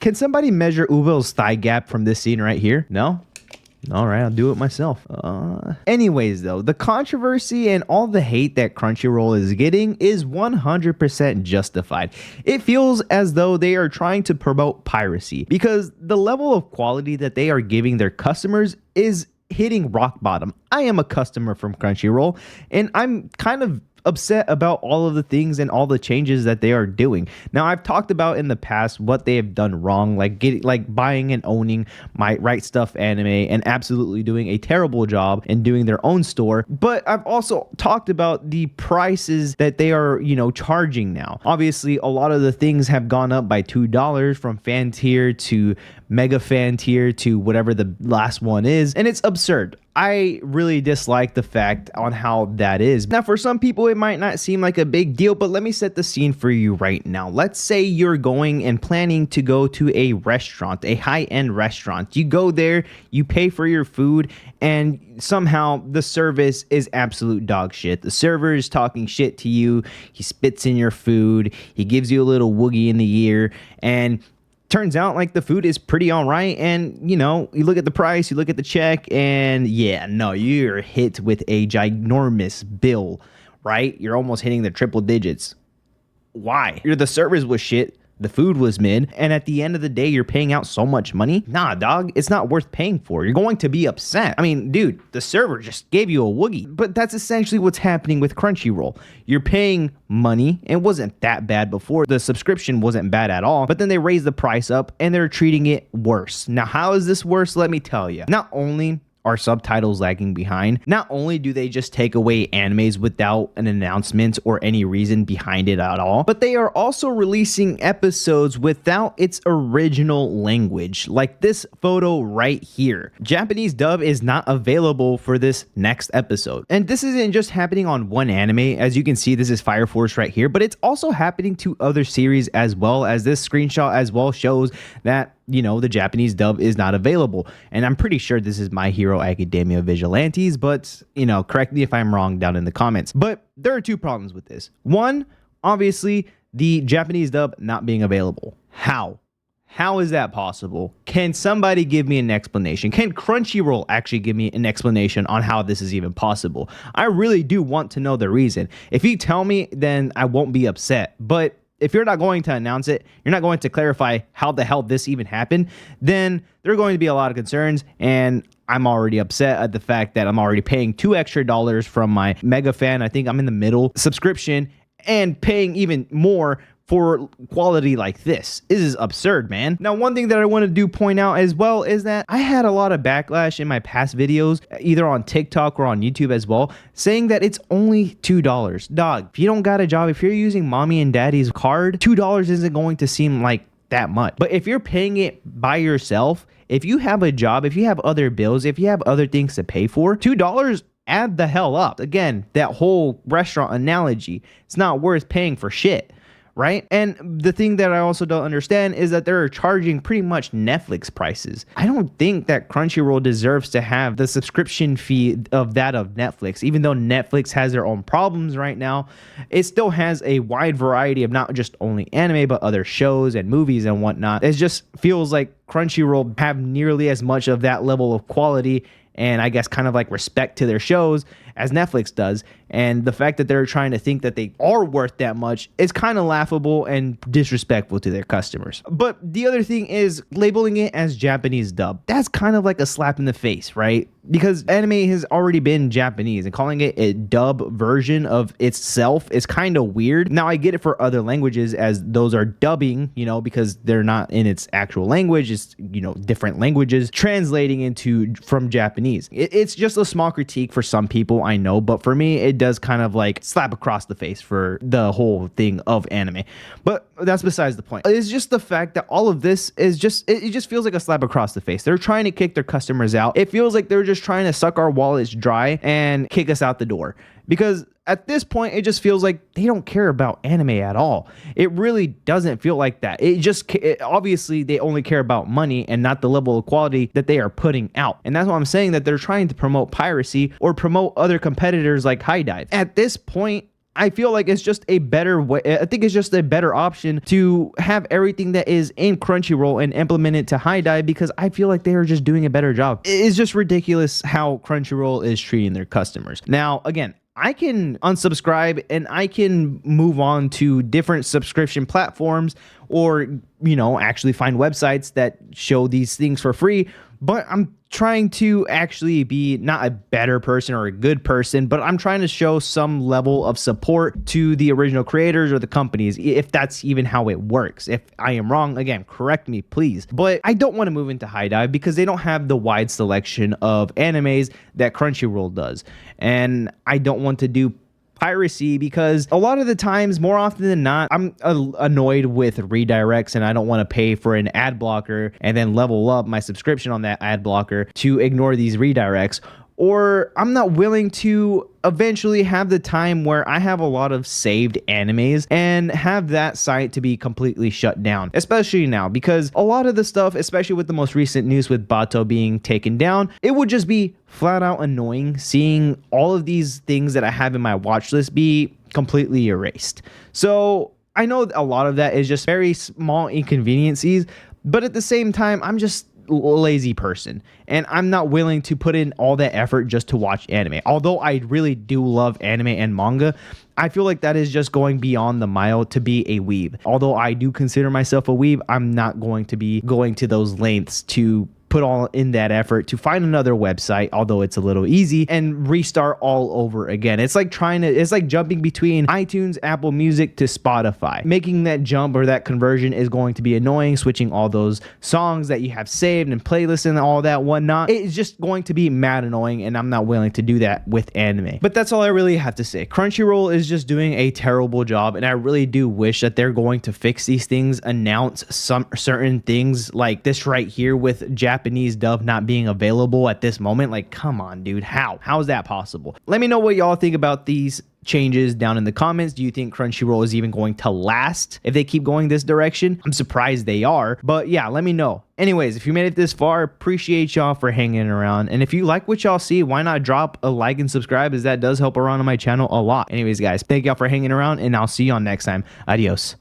Can somebody measure Uvel's thigh gap from this scene right here? No? All right, I'll do it myself. Anyways, though, the controversy and all the hate that Crunchyroll is getting is 100% justified. It feels as though they are trying to promote piracy because the level of quality that they are giving their customers is hitting rock bottom. I am a customer from Crunchyroll, and I'm kind of upset about all of the things and all the changes that they are doing. Now, I've talked about in the past what they have done wrong, like buying and owning my Right Stuff anime and absolutely doing a terrible job in doing their own store. But I've also talked about the prices that they are, charging now. Obviously, a lot of the things have gone up by $2 from fan tier to mega fan tier to whatever the last one is, and it's absurd. I really dislike the fact on how that is. Now, for some people, it might not seem like a big deal, but let me set the scene for you right now. Let's say you're going and planning to go to a restaurant, a high-end restaurant. You go there, you pay for your food, and somehow the service is absolute dog shit. The server is talking shit to you. He spits in your food. He gives you a little woogie in the ear, and turns out like the food is pretty all right, and you look at the price, you look at the check, and yeah, no, you're hit with a ginormous bill, right? You're almost hitting the triple digits. Why? The service was shit, the food was mid, and at the end of the day, you're paying out so much money? Nah, dog, it's not worth paying for. You're going to be upset. I mean, dude, the server just gave you a woogie. But that's essentially what's happening with Crunchyroll. You're paying money. It wasn't that bad before. The subscription wasn't bad at all, but then they raised the price up and they're treating it worse. Now, how is this worse? Let me tell you. Not only are subtitles lagging behind, not only do they just take away animes without an announcement or any reason behind it at all, but they are also releasing episodes without its original language, like this photo right here. Japanese dub is not available for this next episode. And this isn't just happening on one anime. As you can see, this is Fire Force right here, but it's also happening to other series as well, as this screenshot as well shows that the Japanese dub is not available. And I'm pretty sure this is My Hero Academia Vigilantes, but, correct me if I'm wrong down in the comments. But there are two problems with this. One, obviously, the Japanese dub not being available. How? How is that possible? Can somebody give me an explanation? Can Crunchyroll actually give me an explanation on how this is even possible? I really do want to know the reason. If you tell me, then I won't be upset. But if you're not going to announce it, you're not going to clarify how the hell this even happened, then there are going to be a lot of concerns, and I'm already upset at the fact that I'm already paying $2 extra from my Mega Fan, I think I'm in the middle, subscription, and paying even more for quality like this. This is absurd, man. Now, one thing that I want to point out as well is that I had a lot of backlash in my past videos, either on TikTok or on YouTube as well, saying that it's only $2. Dog, if you don't got a job, if you're using mommy and daddy's card, $2 isn't going to seem like that much. But if you're paying it by yourself, if you have a job, if you have other bills, if you have other things to pay for, $2 add the hell up. Again, that whole restaurant analogy, it's not worth paying for shit. Right? And the thing that I also don't understand is that they're charging pretty much Netflix prices. I don't think that Crunchyroll deserves to have the subscription fee of Netflix. Even though Netflix has their own problems right now, it still has a wide variety of not just only anime, but other shows and movies and whatnot. It just feels like Crunchyroll have nearly as much of that level of quality and I guess kind of like respect to their shows as Netflix does. And the fact that they're trying to think that they are worth that much is kind of laughable and disrespectful to their customers. But the other thing is labeling it as Japanese dub. That's kind of like a slap in the face, right? Because anime has already been Japanese, and calling it a dub version of itself is kind of weird. Now, I get it for other languages, as those are dubbing, because they're not in its actual language. It's, different languages translating from Japanese. It's just a small critique for some people, I know, but for me, it does kind of like slap across the face for the whole thing of anime. But that's besides the point. It's just the fact that all of this is it just feels like a slap across the face. They're trying to kick their customers out. It feels like they're just trying to suck our wallets dry and kick us out the door. Because at this point, it just feels like they don't care about anime at all. It really doesn't feel like that. Obviously, they only care about money and not the level of quality that they are putting out. And that's why I'm saying that they're trying to promote piracy or promote other competitors like High Dive. At this point, I feel like it's just a better way. I think it's just a better option to have everything that is in Crunchyroll and implement it to High Dive, because I feel like they are just doing a better job. It's just ridiculous how Crunchyroll is treating their customers. Now, again, I can unsubscribe and I can move on to different subscription platforms, or, you know, actually find websites that show these things for free. But I'm trying to actually be not a better person or a good person, but I'm trying to show some level of support to the original creators or the companies, if that's even how it works. If I am wrong, again, correct me, please. But I don't want to move into High Dive because they don't have the wide selection of animes that Crunchyroll does. And I don't want to do piracy because a lot of the times, more often than not, I'm annoyed with redirects, and I don't want to pay for an ad blocker and then level up my subscription on that ad blocker to ignore these redirects. Or I'm not willing to eventually have the time where I have a lot of saved animes and have that site to be completely shut down, especially now, because a lot of the stuff, especially with the most recent news with Bato being taken down, it would just be flat out annoying seeing all of these things that I have in my watch list be completely erased. So I know a lot of that is just very small inconveniences, but at the same time, I'm just lazy person, and I'm not willing to put in all that effort just to watch anime. Although I really do love anime and manga, I feel like that is just going beyond the mile to be a weeb. Although I do consider myself a weeb, I'm not going to be going to those lengths to put all in that effort to find another website, although it's a little easy, and restart all over again. It's like jumping between iTunes, Apple Music to Spotify. Making that jump or that conversion is going to be annoying, switching all those songs that you have saved and playlists and all that whatnot. It's just going to be mad annoying, and I'm not willing to do that with anime. But that's all I really have to say. Crunchyroll is just doing a terrible job, and I really do wish that they're going to fix these things, announce some certain things like this right here with Japanese dub not being available at this moment. Like, come on, dude. How is that possible? Let me know what y'all think about these changes down in the comments. Do you think Crunchyroll is even going to last if they keep going this direction? I'm surprised they are, but yeah, let me know. Anyways, if you made it this far, appreciate y'all for hanging around. And if you like what y'all see, why not drop a like and subscribe, as that does help around on my channel a lot. Anyways, guys, thank y'all for hanging around, and I'll see y'all next time. Adios.